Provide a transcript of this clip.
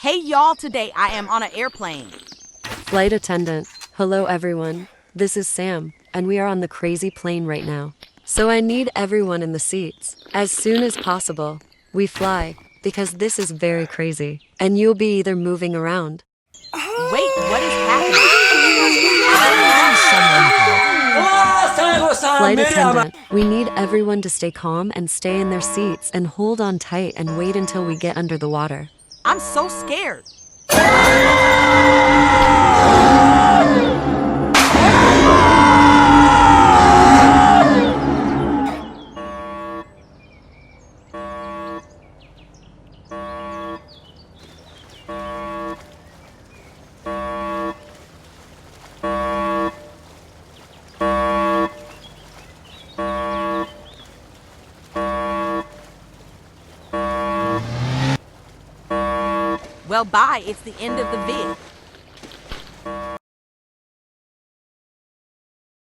Hey y'all, today I am on an airplane. Flight attendant, hello everyone. This is Sam, and we are on the crazy plane right now. So I need everyone in the seats. As soon as possible, we fly, because this is very crazy, and you'll be either moving around. Wait, what is happening? Flight attendant, we need everyone to stay calm and stay in their seats and hold on tight and wait until we get under the water. I'm so scared. Well, bye. It's the end of the vid.